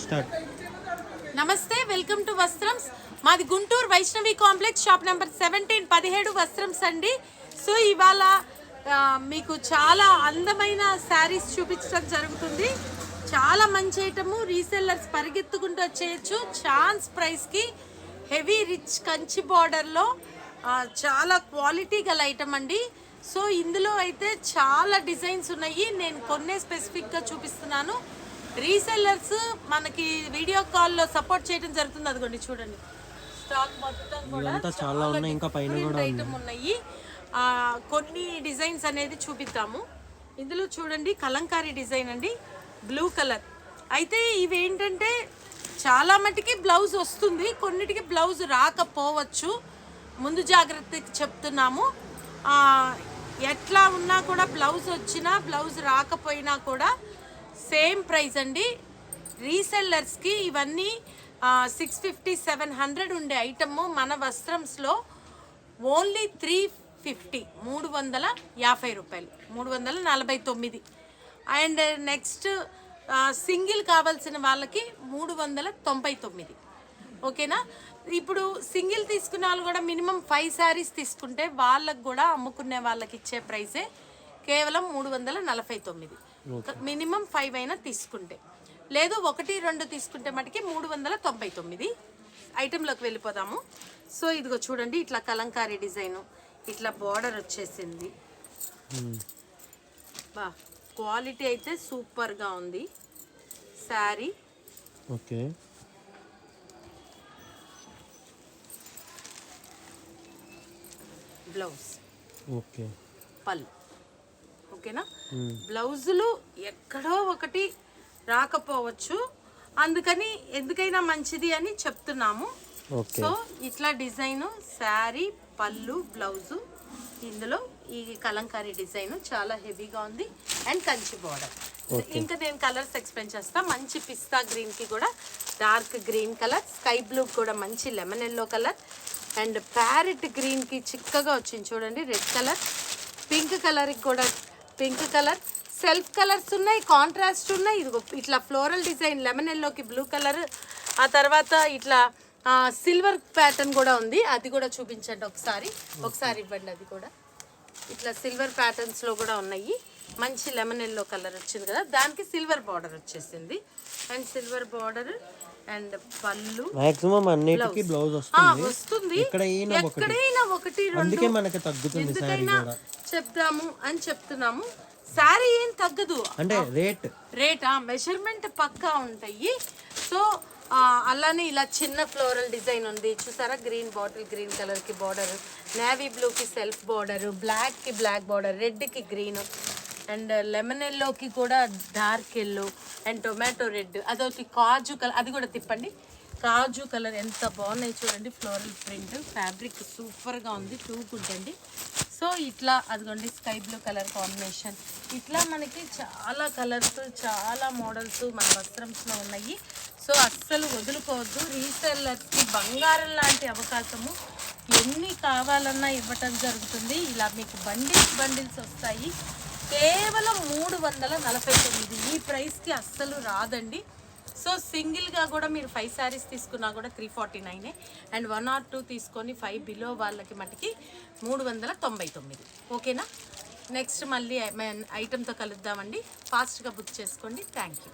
Start. నమస్తే, welcome to Vastrams. మాది Guntur Vaishnavi complex, shop number 17 Vastrams అండి. సో ఇవాళ మీకు చాలా అందమైన శారీస్ చూపించడం జరుగుతుంది. చాలా మంచి ఐటము, రీసెల్లర్స్ పరిగెత్తుకుంటూ వచ్చేయచ్చు. ఛాన్స్ ప్రైస్కి హెవీ రిచ్ కంచి బార్డర్లో చాలా క్వాలిటీ గల ఐటమ్ అండి. సో ఇందులో అయితే చాలా డిజైన్స్ ఉన్నాయి. నేను కొన్నే స్పెసిఫిక్గా చూపిస్తున్నాను. రీసెల్లర్స్ మనకి వీడియో కాల్లో సపోర్ట్ చేయడం జరుగుతుంది. అదిగోండి చూడండి, స్టాక్ మొత్తం కూడా చాలా ఉన్నాయి, ఇంకా పైన కూడా ఐటమ్ ఉన్నాయి. కొన్ని డిజైన్స్ అనేది చూపిద్దాము. ఇందులో చూడండి కలంకారీ డిజైన్ అండి, బ్లూ కలర్. అయితే ఇవి ఏంటంటే చాలా మటుకి బ్లౌజ్ వస్తుంది, కొన్నిటికి బ్లౌజ్ రాకపోవచ్చు. ముందు జాగ్రత్తకి చెప్తున్నాము. ఎట్లా ఉన్నా కూడా బ్లౌజ్ వచ్చినా బ్లౌజ్ రాకపోయినా కూడా సేమ్ ప్రైస్ అండి. రీసెల్లర్స్కి ఇవన్నీ 650-700 ఉండే ఐటమ్ మన వస్త్రంస్లో ఓన్లీ 350, 350 రూపాయలు, 349. అండ్ నెక్స్ట్ సింగిల్ కావాల్సిన వాళ్ళకి 399. ఓకేనా? ఇప్పుడు సింగిల్ తీసుకునే వాళ్ళు కూడా మినిమం 5 శారీస్ తీసుకుంటే వాళ్ళకు కూడా అమ్ముకునే వాళ్ళకి ఇచ్చే ప్రైసే కేవలం 349. మినిమం 5 అయినా తీసుకుంటే, లేదు 1-2 తీసుకుంటే మటుకి 399. ఐటెంలోకి వెళ్ళిపోదాము. సో ఇదిగో చూడండి, ఇట్లా కలంకారీ డిజైను, ఇట్లా బార్డర్ వచ్చేసింది. బా క్వాలిటీ అయితే సూపర్గా ఉంది శారీ. ఓకే, బ్లౌజ్, ఓకే, పళ్ళు. ఓకేనా? బ్లౌజులు ఎక్కడో ఒకటి రాకపోవచ్చు, అందుకని ఎందుకైనా మంచిది అని చెప్తున్నాము. సో ఇట్లా డిజైను, శారీ, పళ్ళు, బ్లౌజు. ఇందులో ఈ కలంకారీ డిజైన్ చాలా హెవీగా ఉంది అండ్ కంచి బార్డర్. ఇంకా నేను కలర్స్ ఎక్స్ప్లెయిన్ చేస్తా. మంచి పిస్తా గ్రీన్కి కూడా dark green colour, sky blue కూడా మంచి lemon yellow colour, and parrot గ్రీన్కి చిక్కగా వచ్చింది చూడండి రెడ్ కలర్, పింక్ కలర్కి కూడా పింక్ కలర్, సెల్ఫ్ కలర్స్ ఉన్నాయి, కాంట్రాస్ట్ ఉన్నాయి. ఇదిగో ఇట్లా ఫ్లోరల్ డిజైన్ లెమన్ ఎల్లోకి బ్లూ కలర్, ఆ తర్వాత ఇట్లా సిల్వర్ ప్యాటర్న్ కూడా ఉంది. అది కూడా చూపించండి ఒకసారి ఇవ్వండి. అది కూడా ఇట్లా సిల్వర్ ప్యాటర్న్స్లో కూడా ఉన్నాయి. మంచి లెమన్ ఎల్లో కలర్ వచ్చింది కదా, దానికి సిల్వర్ బార్డర్ వచ్చేసింది. అండ్ సిల్వర్ బార్డర్ అండ్ పళ్ళు, మాక్సిమం అన్నిటికీ బ్లౌజ్ వస్తుంది. ఎక్కడైనా 1-2 అందుకే మనకి తగ్గుతుంది ఎందుకైనా చెప్దాము అని చెప్తున్నాము. శారీ ఏం తగ్గదు అంటే రేట్ మెజర్మెంట్ పక్కా ఉంటాయి. సో అలానే ఇలా చిన్న ఫ్లోరల్ డిజైన్ ఉంది చూసారా, గ్రీన్ బాటిల్ గ్రీన్ కలర్కి బార్డర్, నేవీ బ్లూకి సెల్ఫ్ బార్డర్, బ్లాక్కి బ్లాక్ బార్డర్, రెడ్కి గ్రీన్, అండ్ లెమన్ ఎల్లోకి కూడా dark yellow, and tomato red, అదొకటి కాజు కలర్. అది కూడా తిప్పండి, కాజు కలర్. ఎంత బాగున్నాయి చూడండి, ఫ్లోరల్ ప్రింట్, ఫ్యాబ్రిక్ సూపర్గా ఉంది, టూకుంటండి. సో ఇట్లా అదిగోండి స్కై బ్లూ కలర్ కాంబినేషన్. ఇట్లా మనకి చాలా కలర్స్, చాలా మోడల్స్ మన వస్త్రంస్లో ఉన్నాయి. సో అస్సలు వదులుకోవద్దు. రీసెల్లర్స్కి బంగారం లాంటి అవకాశము, ఎన్ని కావాలన్నా ఇవ్వటం జరుగుతుంది. ఇలా మీకు బండిల్స్ వస్తాయి. కేవలం 349. ఈ ప్రైస్కి అస్సలు రాదండి. సో సింగిల్గా కూడా మీరు 5 శారీస్ తీసుకున్నా కూడా 349. అండ్ 1 or 2 తీసుకొని 5 బిలో వాళ్ళకి మటుకి 399. ఓకేనా? నెక్స్ట్ మళ్ళీ ఐటెంతో కలుద్దామండి. ఫాస్ట్గా బుక్ చేసుకోండి. Thank you.